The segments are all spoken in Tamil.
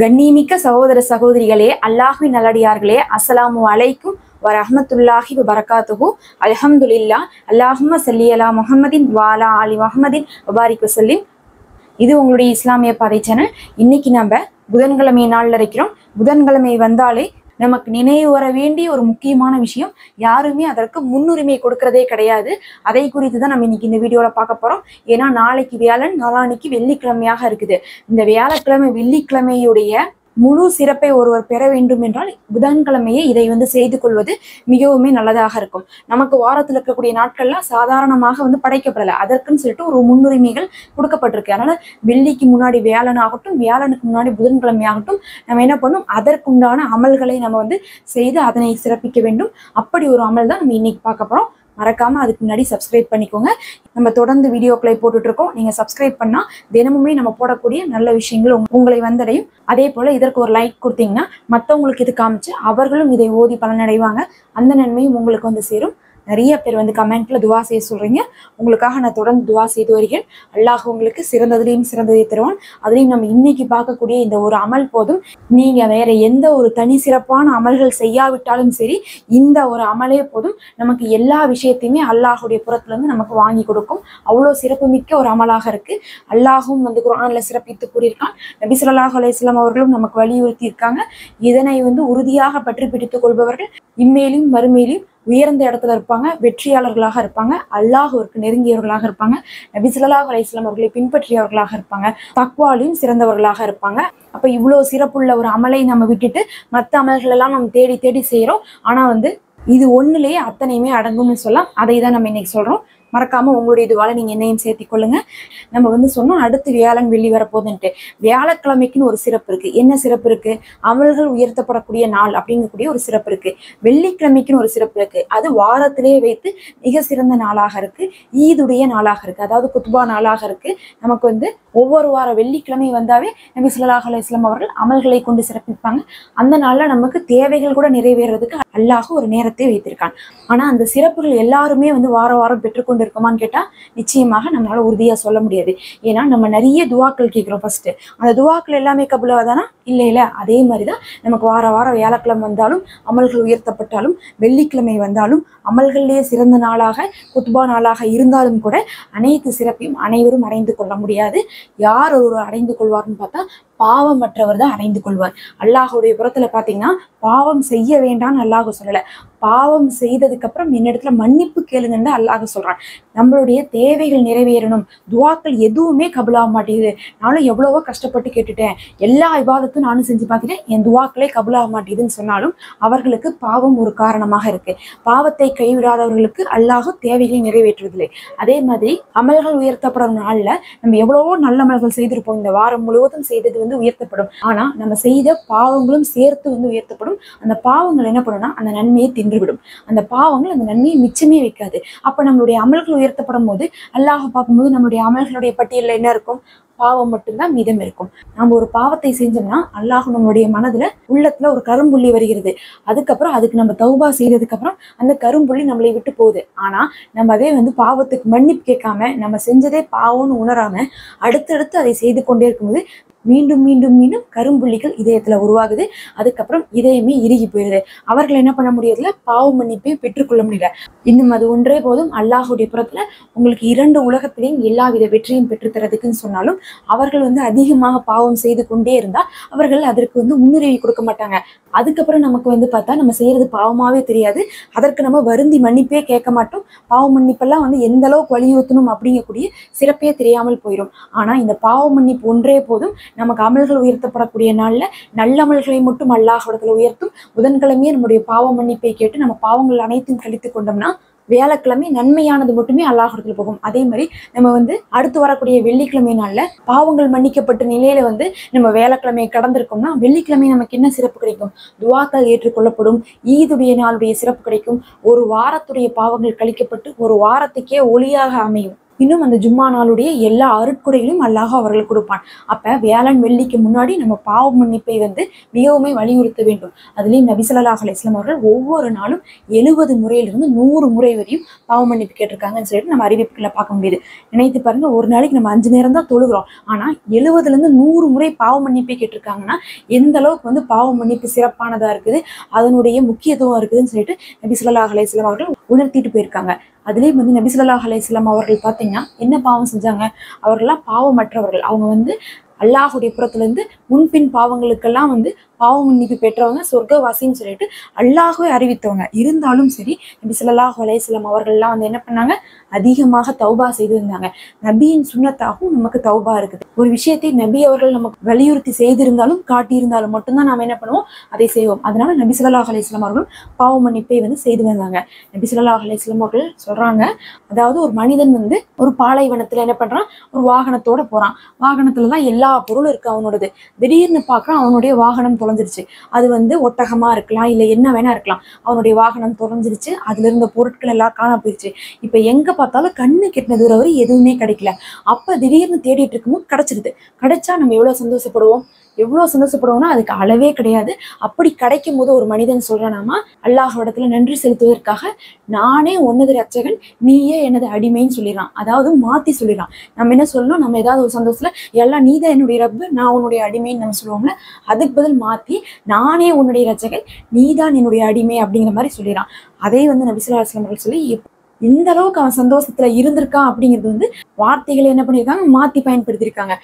கண்ணியமிக்க சகோதர சகோதரிகளே, அல்லாஹ்வின் நல்லடியார்களே, அஸ்ஸலாமு அலைக்கும் வரஹ்மத்துல்லாஹி வபரகாத்துஹு. அல்ஹம்துலில்லாஹ். அல்லாஹும்ம ஸல்லி அலா முஹம்மதின் வஅலா ஆலி முஹம்மதின் வபாரிக் வஸல்லிம். இது உங்களுடைய இஸ்லாமிய பாதை சேனல். இன்னைக்கு நம்ம புதன்கிழமை நாள்ல இருக்கிறோம். புதன்கிழமை வந்தாலே நமக்கு நினைவு வர வேண்டிய ஒரு முக்கியமான விஷயம், யாருமே அதற்கு முன்னுரிமை கொடுக்கறதே கிடையாது. அதை குறித்து தான் நம்ம இன்னைக்கு இந்த வீடியோல பார்க்க போறோம். ஏன்னா நாளைக்கு வியாழன், நாளான்னைக்கு வெள்ளிக்கிழமையாக இருக்குது. இந்த வியாழக்கிழமை வெள்ளிக்கிழமையுடைய முழு சிறப்பை ஒருவர் பெற வேண்டும் என்றால் புதன்கிழமையே இதை செய்து கொள்வது மிகவுமே நல்லதாக இருக்கும். நமக்கு வாரத்தில் இருக்கக்கூடிய நாட்கள்லாம் சாதாரணமாக படைக்கப்படலை, அதற்குன்னு சொல்லிட்டு ஒரு முன்னுரிமைகள் கொடுக்கப்பட்டிருக்கு. அதனால வெள்ளிக்கு முன்னாடி வியாழன் ஆகட்டும், வியாழனுக்கு முன்னாடி புதன்கிழமை ஆகட்டும், நம்ம என்ன பண்ணும், அதற்குண்டான அமல்களை நம்ம செய்து அதனை சிறப்பிக்க வேண்டும். அப்படி ஒரு அமல் தான் நம்ம இன்னைக்கு பார்க்க போறோம். மறக்காம அதுக்கு முன்னாடி சப்ஸ்கிரைப் பண்ணிக்கோங்க. நம்ம தொடர்ந்து வீடியோக்களை போட்டுட்டு இருக்கோம். நீங்க சப்ஸ்கிரைப் பண்ணா தினமுமே நம்ம போடக்கூடிய நல்ல விஷயங்கள் உங்களை வந்தடையும். அதே போல இதற்கு ஒரு லைக் கொடுத்தீங்கன்னா மற்றவங்களுக்கு இது காமிச்சு அவர்களும் இதை ஓதி பலனடைவாங்க. அந்த நன்மையும் உங்களுக்கு சேரும். நிறைய பேர் கமெண்ட்ல துவா செய்ய சொல்றீங்க. உங்களுக்காக நான் தொடர்ந்து துவா செய்து வருகிறேன். அல்லாஹ் உங்களுக்கு சிறந்ததுலையும் சிறந்ததை தருவான். அதுலேயும் நம்ம இன்னைக்கு பார்க்கக்கூடிய இந்த ஒரு அமல் போதும். நீங்க வேற எந்த ஒரு தனி சிறப்பான அமல்கள் செய்யாவிட்டாலும் சரி, இந்த ஒரு அமலே போதும். நமக்கு எல்லா விஷயத்தையுமே அல்லாஹுடைய புறத்துல இருந்து நமக்கு வாங்கி கொடுக்கும். அவ்வளோ சிறப்பு மிக்க ஒரு அமலாக இருக்கு. அல்லாஹும் குர்ஆன்ல சிறப்பித்து கூறியிருக்கான். நபி ஸல்லல்லாஹு அலைஹி வஸல்லம் அவர்களும் நமக்கு வலியுறுத்தி இருக்காங்க. இதனை உறுதியாக பற்றி பிடித்துக் கொள்பவர்கள் இம்மேலும் மறுமேலும் உயர்ந்த இடத்துல இருப்பாங்க, வெற்றியாளர்களாக இருப்பாங்க, அல்லாஹ்விற்கு நெருங்கியவர்களாக இருப்பாங்க, நபி ஸல்லல்லாஹு அலைஹி வஸல்லம் அவர்களை பின்பற்றியவர்களாக இருப்பாங்க, தக்வாலையும் சிறந்தவர்களாக இருப்பாங்க. அப்ப இவ்வளவு சிறப்புள்ள ஒரு அமலை நம்ம விட்டுட்டு மற்ற அமல்கள் எல்லாம் நம்ம தேடி தேடி செய்யறோம். ஆனா இது ஒண்ணுலயே அத்தனையுமே அடங்கும்னு சொல்லலாம். அதை தான் நம்ம இன்னைக்கு சொல்றோம். மறக்காம உங்களுடைய இதுவால நீங்க என்னையும் சேர்த்திக் கொள்ளுங்க. நம்ம சொன்னோம் அடுத்து வியாழன் வெள்ளி வரப்போகுதுன்ட்டு. வியாழக்கிழமைக்குன்னு ஒரு சிறப்பு இருக்கு. என்ன சிறப்பு இருக்கு? அமல்கள் உயர்த்தப்படக்கூடிய நாள் அப்படிங்கக்கூடிய ஒரு சிறப்பு இருக்கு. வெள்ளிக்கிழமைக்குன்னு ஒரு சிறப்பு இருக்கு. அது வாரத்திலேயே வைத்து மிக சிறந்த நாளாக இருக்கு. ஈதுடைய நாளாக இருக்கு. அதாவது குத்பா நாளாக இருக்கு. நமக்கு ஒவ்வொரு வாரம் வெள்ளிக்கிழமை வந்தாவே நபி ஸல்லல்லாஹு அலைஹி வஸல்லம் அவர்கள் அமல்களை கொண்டு சிறப்பிப்பாங்க. அந்த நாள்ல நமக்கு தேவைகள் கூட நிறைவேறதுக்கு அல்லாஹ் ஒரு நேரத்தை வைத்திருக்கான். ஆனா அந்த சிறப்புகள் எல்லாருமே வார வாரம் பெற்றுக்கொண்டு இருக்குமான்னு கேட்டா நிச்சயமாக நம்மளால உறுதியா சொல்ல முடியாது. ஏன்னா நம்ம நிறைய துவாக்கள் கேட்கிறோம். ஃபர்ஸ்ட் அந்த துவாக்கள் எல்லாமே கபூலாவதானா? இல்ல. அதே மாதிரிதான் நமக்கு வார வாரம் வியாழக்கிழமை வந்தாலும் அமல்கள் உயர்த்தப்பட்டாலும், வெள்ளிக்கிழமை வந்தாலும் அமல்களிலேயே சிறந்த நாளாக குத்பா நாளாக இருந்தாலும் கூட அனைத்து சிறப்பையும் அனைவரும் அடைந்து கொள்ள முடியாது. யார் ஒருவர் அடைந்து கொள்வார்னு பார்த்தா பாவமற்றவர் தான் அடைந்து கொள்வார். அல்லாஹுடைய புறத்துல பாத்தீங்கன்னா பாவம் செய்ய வேண்டாம்னு அல்லாஹ் சொல்லல, பாவம் செய்ததுக்கு அப்புறம் என்னிடத்துல மன்னிப்பு கேளுங்கன்னு அல்லாஹ் சொல்றான். நம்மளுடைய தேவைகள் நிறைவேறணும். துவாக்கள் எதுவுமே கபூலாக மாட்டேங்குது, நானும் எவ்வளவோ கஷ்டப்பட்டு கேட்டுட்டேன், எல்லா இபாதத்தும் நானும் செஞ்சு பார்த்துட்டேன், என் துவாக்களே கபூலாக மாட்டேங்குதுன்னு சொன்னாலும் அவர்களுக்கு பாவம் ஒரு காரணமாக இருக்கு. பாவத்தை கைவிடாதவர்களுக்கு அல்லாஹ் தேவைகளை நிறைவேற்றுவதில்லை. அதே மாதிரி அமல்கள் உயர்த்தப்படும் நாள்ல நம்ம எவ்வளவோ நல்ல அமல்கள் செய்திருப்போம். இந்த வாரம் முழுவதும் செய்தது உயர்த்தப்படும். ஆனா நம்ம செய்த பாவங்களும் சேர்த்து உயர்த்தப்படும். அந்த பாவங்கள் என்ன பண்ணும்னா அந்த நன்மையை தின்றுவிடும். அந்த பாவங்கள் அந்த நன்மையை மிச்சமே வைக்காது. அப்ப நம்மளுடைய அமல்கள் உயர்த்தப்படும் போது அல்லாஹ் பார்க்கும்போது நம்மளுடைய அமல்களுடைய பட்டியலில் என்ன இருக்கும்? பாவம் மட்டும்தான் மீதம் இருக்கும். நம்ம ஒரு பாவத்தை செஞ்சோம்னா அல்லாஹ் நம்மளுடைய மனதுல உள்ளத்துல ஒரு கரும்புள்ளி வருகிறது. அதுக்கப்புறம் அதுக்கு நம்ம தௌபா செய்ததுக்கு அப்புறம் அந்த கரும்புள்ளி நம்மளை விட்டு போகுது. ஆனா நம்ம அதே பாவத்துக்கு மன்னிப்பு கேட்காம நம்ம செஞ்சதே பாவம்னு உணராம அடுத்தடுத்து அதை செய்து கொண்டே இருக்கும்போது மீண்டும் மீண்டும் மீண்டும் கரும்புள்ளிகள் இதயத்துல உருவாகுது. அதுக்கப்புறம் இதயமே இறுகி போயிடுது. அவர்கள் என்ன பண்ண முடியறதுல பாவ மன்னிப்பை பெற்றுக்கொள்ள முடியல. இன்னும் அது ஒன்றே போதும். அல்லாஹுடைய புறத்துல உங்களுக்கு 2 உலகத்திலையும் எல்லா வித வெற்றியும் பெற்றுத்தரதுக்குன்னு சொன்னாலும் அவர்கள் அதிகமாக பாவம் செய்து கொண்டே இருந்தா அவர்கள் அதற்கு முன்னுரிமை கொடுக்க மாட்டாங்க. அதுக்கப்புறம் நமக்கு பார்த்தா நம்ம செய்யறது பாவமாவே தெரியாது. அதற்கு நம்ம வருந்தி மன்னிப்பே கேட்க மாட்டோம். பாவ மன்னிப்பெல்லாம் எந்த அளவுக்கு வலியுறுத்தணும் அப்படிங்கக்கூடிய சிறப்பே தெரியாமல் போயிடும். ஆனா இந்த பாவ மன்னிப்பு ஒன்றே போதும். நமக்கு அமல்கள் உயர்த்தப்படக்கூடிய நாள்ல நல்ல அமல்களை மட்டும் அல்லாஹ்விடத்துல உயர்த்தும். புதன்கிழமையே நம்முடைய பாவ மன்னிப்பை கேட்டு நம்ம பாவங்கள் அனைத்தும் கழித்து கொண்டோம்னா வியாழக்கிழமை நன்மையானது மட்டுமே அல்லாஹ்விடத்துல போகும். அதே மாதிரி நம்ம அடுத்து வரக்கூடிய வெள்ளிக்கிழமை நாள்ல பாவங்கள் மன்னிக்கப்பட்ட நிலையில நம்ம வியாழக்கிழமையை கடந்திருக்கோம்னா வெள்ளிக்கிழமை நமக்கு என்ன சிறப்பு கிடைக்கும்? துவாக்கள் ஏற்றுக்கொள்ளப்படும். ஈதுடைய நாளுடைய சிறப்பு கிடைக்கும். ஒரு வாரத்துடைய பாவங்கள் கழிக்கப்பட்டு ஒரு வாரத்துக்கே ஒளியாக அமையும். இன்னும் அந்த ஜும்மா நாளுடைய எல்லா அருட்குறைகளையும் அல்லாஹ் அவர்களுக்கு கொடுப்பான். அப்ப வியாழன் வெள்ளிக்கு முன்னாடி நம்ம பாவ மன்னிப்பை வந்து மிகவுமே வலியுறுத்த வேண்டும். அதுலேயும் நபி ஸல்லல்லாஹு அலைஹி வஸல்லம் அவர்கள் ஒவ்வொரு நாளும் 70 முறையிலிருந்து 100 முறை வரையும் பாவ மன்னிப்பு கேட்டிருக்காங்கன்னு சொல்லிட்டு நம்ம அறிவிப்புகளை பார்க்க முடியுது. நினைத்து பாருங்க, ஒரு நாளைக்கு நம்ம 5 நேரம் தான் தொழுகிறோம், ஆனா 70லேருந்து 100 முறை பாவ மன்னிப்பை கேட்டிருக்காங்கன்னா எந்த அளவுக்கு வந்து பாவ மன்னிப்பு சிறப்பானதா இருக்குது, அதனுடைய முக்கியத்துவம் இருக்குதுன்னு சொல்லிட்டு நபி ஸல்லல்லாஹு அலைஹி வஸல்லம் அவர்கள் உணர்த்திட்டு போயிருக்காங்க. அதுலேயும் வந்து நபி ஸல்லல்லாஹு அலைஹி வஸல்லம் அவர்கள் பார்த்தீங்கன்னா என்ன பாவம் செஞ்சாங்க? அவர்கள்லாம் பாவமற்றவர்கள். அவங்க வந்து அல்லாஹுடைய புறத்துலேருந்து முன்பின் பாவங்களுக்கெல்லாம் வந்து பாவ மன்னிப்பு பெற்றவங்க சொர்க்கவாசின்னு சொல்லிட்டு அல்லாஹ்வே அறிவித்தவங்க. இருந்தாலும் சரி, நபி ஸல்லல்லாஹு அலைஹி வஸல்லம் அவர்கள்லாம் வந்து என்ன பண்ணாங்க? அதிகமாக தௌபா செய்து வந்தாங்க. நபியின் சுன்னத்தாகவும் நமக்கு தௌபா இருக்குது. ஒரு விஷயத்தை நபி அவர்கள் நமக்கு வலியுறுத்தி செய்திருந்தாலும் காட்டியிருந்தாலும் மட்டும்தான் நாம் என்ன பண்ணுவோம்? அதை செய்வோம். அதனால நபி ஸல்லல்லாஹு அலைஹி வஸல்லம் அவர்கள் பாவ மன்னிப்பை வந்து செய்து வந்தாங்க. நபி ஸல்லல்லாஹு அலைஹி வஸல்லம் அவர்கள் சொல்றாங்க, அதாவது ஒரு மனிதன் வந்து ஒரு பாலைவனத்துல என்ன பண்றான்? ஒரு வாகனத்தோட போறான். வாகனத்துலதான் எல்லா பொருளும் இருக்கு அவனோடது. திடீர்னு பார்க்கறான், அவனுடைய வாகனம் தொலைஞ்சிருச்சு. அது வந்து ஒட்டகமா இருக்கலாம், இல்ல என்ன வேணா இருக்கலாம். அவனுடைய வாகனம் தொலைஞ்சிருச்சு, அதுல இருந்த பொருட்கள் எல்லாம் காண போயிடுச்சு. இப்ப எங்க பார்த்தாலும் கண்ணு கெட்டின தூரம் வரை எதுவுமே கிடைக்கல. அப்ப திடீர்னு தேடிட்டு இருக்கும்போது கிடைச்சிருது. கிடைச்சா நம்ம எவ்வளவு சந்தோஷப்படுவோம்? எவ்வளவு சந்தோஷப்படுவோம்னா அதுக்கு அளவே கிடையாது. அப்படி கிடைக்கும் போது ஒரு மனிதன் சொல்றானாமா, அல்லாஹ்விடத்துல நன்றி செலுத்துவதற்காக நானே உன்னது ரட்சகன், நீயே எனது அடிமைன்னு சொல்லிடறான். அதாவது மாத்தி சொல்லிடறான். நம்ம என்ன சொல்லணும்? நம்ம ஏதாவது ஒரு சந்தோஷத்துல எல்லாம் நீதான் என்னுடைய ரப்பு, நான் உன்னுடைய அடிமைன்னு நம்ம சொல்லுவோம்ல, அதுக்கு பதில் மாத்தி நானே உன்னுடைய ரட்சகன், நீதான் என்னுடைய அடிமை அப்படிங்கிற மாதிரி சொல்லிடறான். அதே வந்து நபி ஸல்லல்லாஹு அலைஹி வஸல்லம் அவர்கள் சொல்லி இந்த அளவுக்கு அவன் சந்தோஷத்துல இருந்திருக்கான் அப்படிங்கிறது வந்து வார்த்தைகளை என்ன பண்ணியிருக்காங்க? மாத்தி பயன்படுத்தியிருக்காங்க.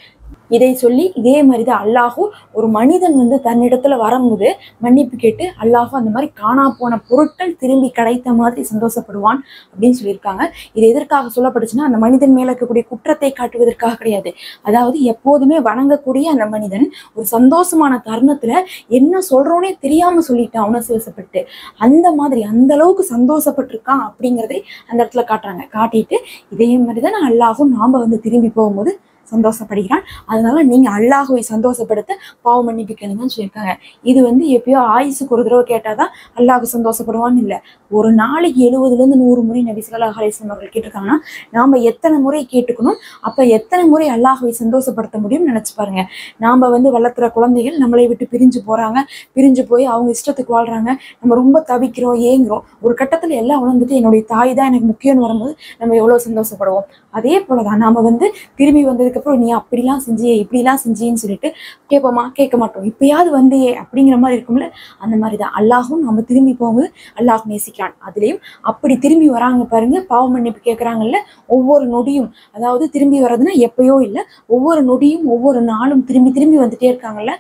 இதை சொல்லி இதே மாதிரிதான் அல்லாஹும் ஒரு மனிதன் வந்து தன்னிடத்துல வரும்போது மன்னிப்பு கேட்டு அல்லாஹும் அந்த மாதிரி காணா போன பொருட்கள் திரும்பி கிடைத்த மாதிரி சந்தோஷப்படுவான் அப்படின்னு சொல்லியிருக்காங்க. இது எதற்காக சொல்லப்பட்டுச்சுன்னா, அந்த மனிதன் மேல இருக்கக்கூடிய குற்றத்தை காட்டுவதற்காக கிடையாது. அதாவது எப்போதுமே வணங்கக்கூடிய அந்த மனிதன் ஒரு சந்தோஷமான தருணத்துல என்ன சொல்றோன்னே தெரியாம சொல்லிட்டான் உணர்ச்சிவசப்பட்டு. அந்த மாதிரி அந்த அளவுக்கு சந்தோஷப்பட்டிருக்கான் அப்படிங்கிறதை அந்த இடத்துல காட்டுறாங்க. காட்டிட்டு இதே மாதிரிதான் அல்லாஹும் நாம வந்து திரும்பி போகும்போது சந்தோஷப்படுகிறான். அதனால நீங்க அல்லாஹுவை சந்தோஷப்படுத்த பாவ மன்னிப்பு கேளுங்கன்னு சொல்லியிருக்காங்க. இது வந்து எப்பயோ ஆயுசுக்கு ஒரு தடவை கேட்டாதான் அல்லாஹ் சந்தோஷப்படுவான்னு இல்லை. ஒரு நாளைக்கு 70லேருந்து 100 முறை நபி ஸல்லல்லாஹு அலைஹி வஸல்லம் அவர்கள் கேட்டிருக்காங்கன்னா நாம எத்தனை முறை கேட்டுக்கணும்? அப்ப எத்தனை முறை அல்லாஹுவை சந்தோஷப்படுத்த முடியும்னு நினைச்சு பாருங்க. நாம வந்து வளர்த்துற குழந்தைகள் நம்மளை விட்டு பிரிஞ்சு போறாங்க, பிரிஞ்சு போய் அவங்க இஷ்டத்துக்கு வாழ்றாங்க. நம்ம ரொம்ப தவிக்கிறோம், ஏங்குறோம். ஒரு கட்டத்துல எல்லாம் உணர்ந்துட்டு என்னுடைய தாய் தான் எனக்கு முக்கியம்னு வரும்போது நம்ம எவ்வளவு சந்தோஷப்படுவோம். அதே போலதான் நாம வந்து திரும்பி வந்ததுக்கு அப்புறம் நீ அப்படிலாம் செஞ்சியே இப்படிலாம் செஞ்சியேன்னு சொல்லிட்டு கேட்போமா? கேட்க மாட்டோம். இப்பயாவது வந்தியே அப்படிங்கிற மாதிரி இருக்கும்ல, அந்த மாதிரிதான் அல்லாஹும் நம்ம திரும்பி போகும்போது அல்லாஹ் நேசிக்கிறான். அதுலயும் அப்படி திரும்பி வராங்க பாருங்க, பாவ மன்னிப்பு கேட்கறாங்கல்ல, ஒவ்வொரு நொடியும், அதாவது திரும்பி வர்றதுன்னா எப்பயோ இல்லை, ஒவ்வொரு நொடியும் ஒவ்வொரு நாளும் திரும்பி திரும்பி வந்துட்டே இருக்காங்கல்ல,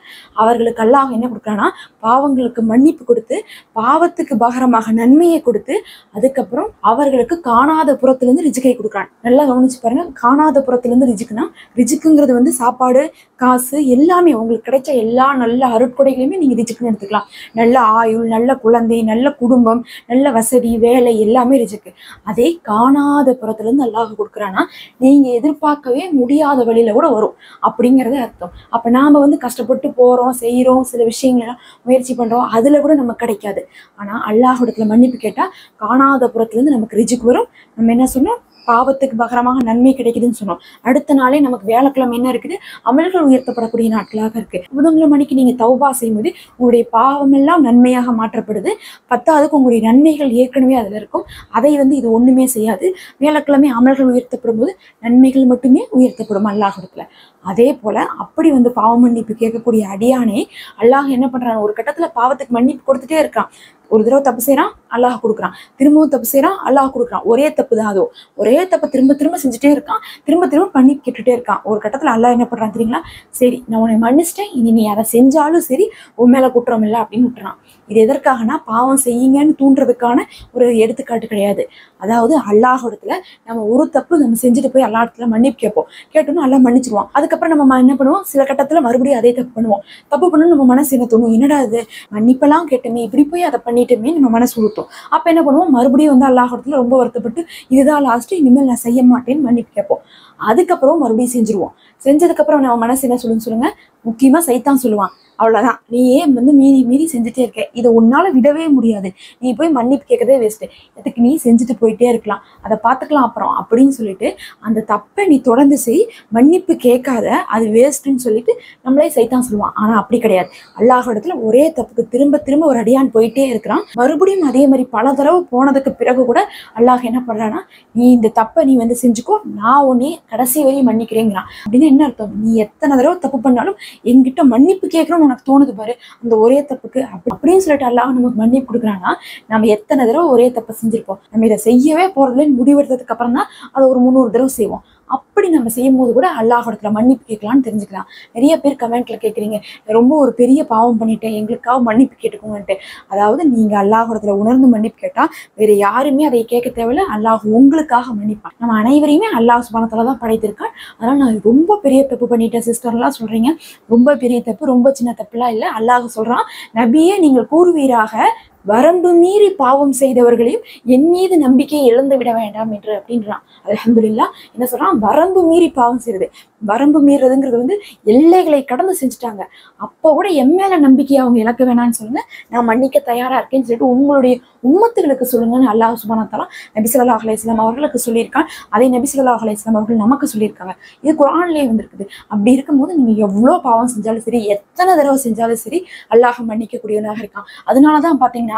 அவர்களுக்கு அல்லாஹ் என்ன கொடுக்குறான்னா பாவங்களுக்கு மன்னிப்பு கொடுத்து பாவத்துக்கு பகரமாக நன்மையை கொடுத்து அதுக்கப்புறம் அவர்களுக்கு காணாத புறத்திலிருந்து ரிஜிக்கை கொடுக்குறான். நல்லா கவனிச்சு பாருங்க, காணாத புறத்திலிருந்து ரிஜிக்குன்னா, ரிஜிக்குங்கிறது வந்து சாப்பாடு, காசு, எல்லாமே உங்களுக்கு கிடைச்ச எல்லா நல்ல அருட்கொடைகளையுமே நீங்க ரிஜிக்குன்னு எடுத்துக்கலாம். நல்ல ஆயுள், நல்ல குழந்தை, நல்ல குடும்பம், நல்ல வசதி, வேலை, எல்லாமே ரிஜிக்கு. அதே காணாத புறத்துல இருந்து அல்லாஹ் கொடுக்குறான்னா நீங்க எதிர்பார்க்கவே முடியாத வழியில கூட வரும் அப்படிங்கறது அர்த்தம். அப்ப நாம வந்து கஷ்டப்பட்டு போறோம், செய்யறோம், சில விஷயங்களை முயற்சி பண்றோம், அதுல கூட நமக்கு கிடைக்காது. ஆனா அல்லாஹ்விடத்துல மன்னிப்பு கேட்டா காணாத புறத்துல இருந்து நமக்கு ரிஜிக்கு வரும். நம்ம என்ன சொன்னோம்? பாவத்துக்கு பகரமாக நன்மை கிடைக்குதுன்னு சொன்னோம். அடுத்த நாளே நமக்கு வியாழக்கிழமை என்ன இருக்குது? அமல்கள் உயர்த்தப்படக்கூடிய நாட்களாக இருக்கு. புதன்கிழமை மணிக்கு நீங்க தௌபா செய்யும்போது உங்களுடைய பாவம் எல்லாம் நன்மையாக மாற்றப்படுது. பத்தாவதுக்கு உங்களுடைய நன்மைகள் ஏற்கனவே அதுல இருக்கும். அதை வந்து இது ஒண்ணுமே செய்யாது. வியாழக்கிழமை அமல்கள் உயர்த்தப்படும் போது நன்மைகள் மட்டுமே உயர்த்தப்படும் அல்லாஹ்விடத்துல. அதே போல அப்படி வந்து பாவ மன்னிப்பு கேட்கக்கூடிய அடியானே அல்லாஹ் என்ன பண்றான்? ஒரு கட்டத்துல பாவத்துக்கு மன்னிப்பு கொடுத்துட்டே இருக்கான். ஒரு தடவை தப்பு செய்யறான், அல்லாஹ் கொடுக்குறான். திரும்பவும் தப்பு செய்யறான், அல்லாஹ் கொடுக்குறான். ஒரே தப்பு தான், அதுவும் ஒரே தப்பை திரும்ப திரும்ப செஞ்சுட்டே இருக்கான், திரும்ப திரும்ப பண்ணி கேட்டுட்டே இருக்கான். ஒரு கட்டத்துல அல்லாஹ் என்ன பண்றான் தெரியுங்களா? சரி, நான் உன்னை மன்னிச்சிட்டேன், இனி நீ அதை செஞ்சாலும் சரி உன் மேல குற்றம் இல்லை அப்படின்னு விட்டுறான். இது எதற்காகனா பாவம் செய்யுங்கன்னு தூண்டுறதுக்கான ஒரு எடுத்துக்காட்டு கிடையாது. அதாவது அல்லாஹ்விடத்துல நம்ம ஒரு தப்பு நம்ம செஞ்சுட்டு போய் அல்லா இடத்துல மன்னிப்பு கேட்போம். கேட்டோம்னா அல்லாஹ் மன்னிச்சிருவான். அதுக்கப்புறம் நம்ம என்ன பண்ணுவோம்? சில கட்டத்துல மறுபடியும் அதே தப்பு பண்ணுவோம். தப்பு பண்ணணும் நம்ம மனசு என்ன தோணும்? என்னடா இது, மன்னிப்பெல்லாம் கேட்டோமே, இப்படி போய் அதை பண்ணிட்டோமே நம்ம மனசு உறுத்தும். அப்ப என்ன பண்ணுவோம்? மறுபடியும் வந்து அல்லாஹ்விடத்துல ரொம்ப வருத்தப்பட்டு இதுதான் லாஸ்ட், இனிமேல் நான் செய்ய மாட்டேன்னு மன்னிப்பு கேட்போம். அதுக்கப்புறம் மறுபடியும் செஞ்சிருவோம். செஞ்சதுக்கு அப்புறம் நம்ம மனசு என்ன சொல்லுன்னு சொல்லுங்க? முக்கியமா சைத்தான் சொல்லுவான், அவ்வளவுதான். நீ ஏன் மீறி மீறி செஞ்சுட்டே இருக்க, இதை உன்னால விடவே முடியாது, நீ போய் மன்னிப்பு கேட்கறதே வேஸ்ட்டு, இதுக்கு நீ செஞ்சுட்டு போயிட்டே இருக்கலாம், அதை பார்த்துக்கலாம் அப்புறம் அப்படின்னு சொல்லிட்டு அந்த தப்பை நீ தொடர்ந்து செய், மன்னிப்பு கேட்காத, அது வேஸ்ட்டுன்னு சொல்லிட்டு நம்மளே சைத்தான் சொல்லுவான். ஆனா அப்படி கிடையாது. அல்லாஹ் இடத்துல ஒரே தப்புக்கு திரும்ப திரும்ப ஒரு அடியான் போயிட்டே இருக்கிறான். மறுபடியும் அதே மாதிரி பல தடவை போனதுக்கு பிறகு கூட அல்லாஹ் என்ன பண்றான்னா, நீ இந்த தப்பை நீ செஞ்சுக்கோ, நான் உன்னை கடைசி வரையும் மன்னிக்கிறேங்கிறான். அப்படின்னு என்ன அர்த்தம்? நீ எத்தனை தடவை தப்பு பண்ணாலும் என்கிட்ட மன்னிப்பு கேட்கணும்னு உனக்கு தோணுது பாரு, அந்த ஒரே தப்புக்கு அப்படின்னு சொல்லிட்டு அல்லாஹ் நமக்கு மன்னிப்பு கொடுக்குறான்னா, நம்ம எத்தனை தடவை ஒரே தப்பை செஞ்சிருப்போம், நம்ம இதை செய்யவே போறதுல முடிவெடுத்ததுக்கு அப்புறம் தான் அதை ஒரு 300 தடவை செய்வோம். அப்படி நம்ம செய்யும் போது கூட அல்லாஹ் இடத்துல மன்னிப்பு கேட்கலான்னு தெரிஞ்சுக்கலாம். நிறைய பேர் கமெண்ட்ல கேட்குறீங்க, ரொம்ப ஒரு பெரிய பாவம் பண்ணிட்டேன், எங்களுக்காக மன்னிப்பு கேட்டுக்கோங்கன்ட்டு. அதாவது நீங்க அல்லாஹ் இடத்துல உணர்ந்து மன்னிப்பு கேட்டா வேற யாருமே அதை கேட்க தேவையில்லை, அல்லாஹ் உங்களுக்காக மன்னிப்பான். நம்ம அனைவரையுமே அல்லாஹ் சுப்ஹானஹு வ தஆலா தான் படைத்திருக்கான். அதனால நான் ரொம்ப பெரிய தப்பு பண்ணிட்டேன் சிஸ்டர்லாம் சொல்றீங்க, ரொம்ப பெரிய தப்பு, ரொம்ப சின்ன தப்புலாம் இல்லை. அல்லாஹ் சொல்றான், நபியே நீங்கள் கூறுவீராக, வரம்பு மீறி பாவம் செய்தவர்களையும் என் மீது நம்பிக்கையை இழந்து விட வேண்டாம் என்று அப்படின்றான். அல்ஹம்துலில்லாஹ். என்ன சொல்றான்? வரம்பு மீறி பாவம் செய்யறது. வரம்பு மீறதுங்கிறது எல்லைகளை கடந்து செஞ்சுட்டாங்க, அப்போ கூட என் மேல நம்பிக்கையை அவங்க இழக்க வேணாம்னு சொல்லுங்க, நான் மன்னிக்க தயாரா இருக்கேன்னு சொல்லிட்டு உங்களுடைய உம்மத்துகளுக்கு சொல்லுங்கன்னு அல்லாஹ் சுப்ஹானஹு வ தஆலா நபி ஸல்லல்லாஹு அலைஹி வஸல்லம் அவர்களுக்கு சொல்லியிருக்கான். அதே நபி ஸல்லல்லாஹு அலைஹி வஸல்லம் அவர்கள் நமக்கு சொல்லியிருக்காங்க. இது குர்ஆன்லயே வந்திருக்குது. அப்படி இருக்கும்போது நீங்க எவ்வளவு பாவம் செஞ்சாலும் சரி, எத்தனை தடவை செஞ்சாலும் சரி, அல்லாஹ் மன்னிக்கக்கூடியவனாக இருக்கான். அதனாலதான் பாத்தீங்கன்னா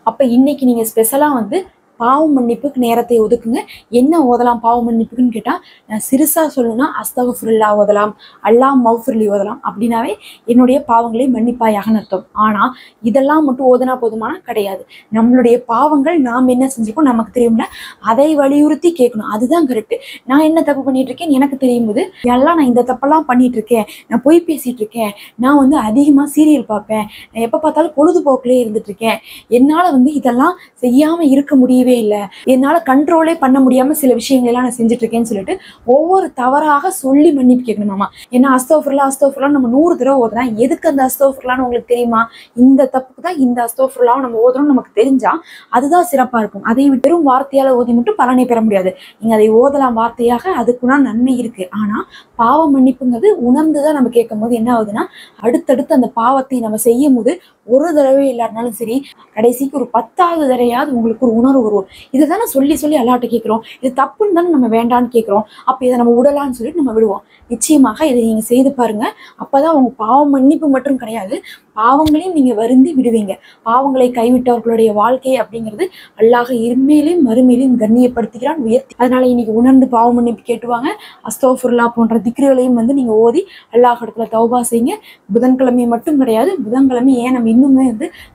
அப்ப இன்னைக்கு நீங்க ஸ்பெஷலா பாவ மன்னிப்புக்கு நேரத்தை ஒதுக்குங்க. என்ன ஓதலாம் பாவ மன்னிப்புக்குன்னு கேட்டா, நான் சிறுசா சொல்லணும்னா அஸ்தக்ஃபிருல்லா ஓதலாம், அல்லாஹ் மஃபிர்லி ஓதலாம். அப்படின்னாவே என்னுடைய பாவங்களை மன்னிப்பாயாக அர்த்தம். ஆனா இதெல்லாம் மட்டும் ஓதுனா போதுமானா கிடையாது. நம்மளுடைய பாவங்கள் நாம் என்ன செஞ்சிருக்கோம் நமக்கு தெரியும்ல, அதை வலியுறுத்தி கேட்கணும். அதுதான் கரெக்ட். நான் என்ன தப்பு பண்ணிட்டு இருக்கேன் எனக்கு தெரியும் போது, எல்லாம் நான் இந்த தப்பெல்லாம் பண்ணிட்டு இருக்கேன், நான் பொய் பேசிட்டு இருக்கேன், நான் அதிகமா சீரியல் பார்ப்பேன், நான் எப்ப பார்த்தாலும் பொழுதுபோக்குலயே இருந்துட்டு இருக்கேன், என்னால இதெல்லாம் செய்யாம இருக்க முடியவே இல்லை, என்னால கண்ட்ரோலே பண்ண முடியாம சில விஷயங்கள் எல்லாம் நான் செஞ்சுட்டு இருக்கேன்னு சொல்லிட்டு ஒவ்வொரு தவறாக சொல்லி மன்னிப்பு கேட்கணுமாமா. ஏன்னா அஸ்தக்ஃபிருல்லா அஸ்தக்ஃபிருல்லா நம்ம 100 தடவை ஓதுனா எதுக்கு அந்த அஸ்தக்ஃபிருல்லான்னு உங்களுக்கு தெரியுமா? இந்த தப்புக்கு தான் இந்த அஸ்தக்ஃபிருல்லாவை நம்ம ஓதுறோம் நமக்கு தெரிஞ்சா அதுதான் சிறப்பா இருக்கும். அதை வெறும் வார்த்தையால ஓதி மட்டும் பலனை பெற முடியாது. நீங்க அதை ஓதலாம் வார்த்தையாக, அதுக்குன்னா நன்மை இருக்கு. ஆனா பாவ மன்னிப்புங்கிறது உணர்ந்துதான் நம்ம கேட்கும் போது என்ன ஆகுதுன்னா, அடுத்தடுத்து அந்த பாவத்தை நம்ம செய்யும் போது ஒரு தடவை இல்லாட்டினாலும் சரி, கடைசிக்கு ஒரு 10வது தடவையாவது உங்களுக்கு ஒரு உணர்வு வரும். இதுதானே சொல்லி சொல்லி அல்லாட்ட கேட்கிறோம், இது தப்புன்னு தானே நம்ம வேண்டான்னு கேட்கிறோம், அப்ப இதை நம்ம விடலான்னு சொல்லிட்டு நம்ம விடுவோம். நிச்சயமாக இதை நீங்க செய்து பாருங்க. அப்பதான் உங்க பாவ மன்னிப்பு மட்டும் கிடையாது, பாவங்களையும் நீங்க வருந்தி விடுவீங்க. பாவங்களை கைவிட்டவர்களுடைய வாழ்க்கை அப்படிங்கிறது அல்லாஹ் இருமையிலையும் மறுமையிலையும் கண்ணியப்படுத்துகிறான், உயர்த்தி. அதனால இன்னைக்கு உணர்ந்து பாவ மன்னிப்பு கேட்டுவாங்க. அஸ்தக்ஃபிருல்லா போன்ற திக்ருகளையும் நீங்க ஓதி அல்லாஹ் இடத்துல தௌபா செய்யுங்க. புதன்கிழமை மட்டும் கிடையாது, புதன்கிழமை ஏன் நம்ம இன்னுமே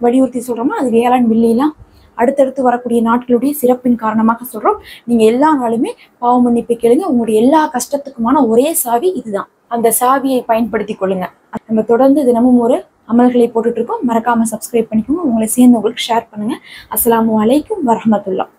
வலியுறுத்தி சொல்றோமோ, அது வேளாண் வெள்ளியெல்லாம் அடுத்தடுத்து வரக்கூடிய நாட்களுடைய சிறப்பின் காரணமாக சொல்றோம். நீங்க எல்லா நாளுமே பாவ மன்னிப்பு கேளுங்க. உங்களுடைய எல்லா கஷ்டத்துக்குமான ஒரே சாவி இதுதான். அந்த சாவியை பயன்படுத்தி கொள்ளுங்க. நம்ம தொடர்ந்து தினமும் ஒரு அமல்களை போட்டுட்டு இருக்கோம். மறக்காம சப்ஸ்கிரைப் பண்ணிக்கோங்க. உங்களை சேர்ந்து உங்களுக்கு ஷேர் பண்ணுங்க. அஸ்ஸலாமு அலைக்கும் வரஹ்மத்துல்லாஹ்.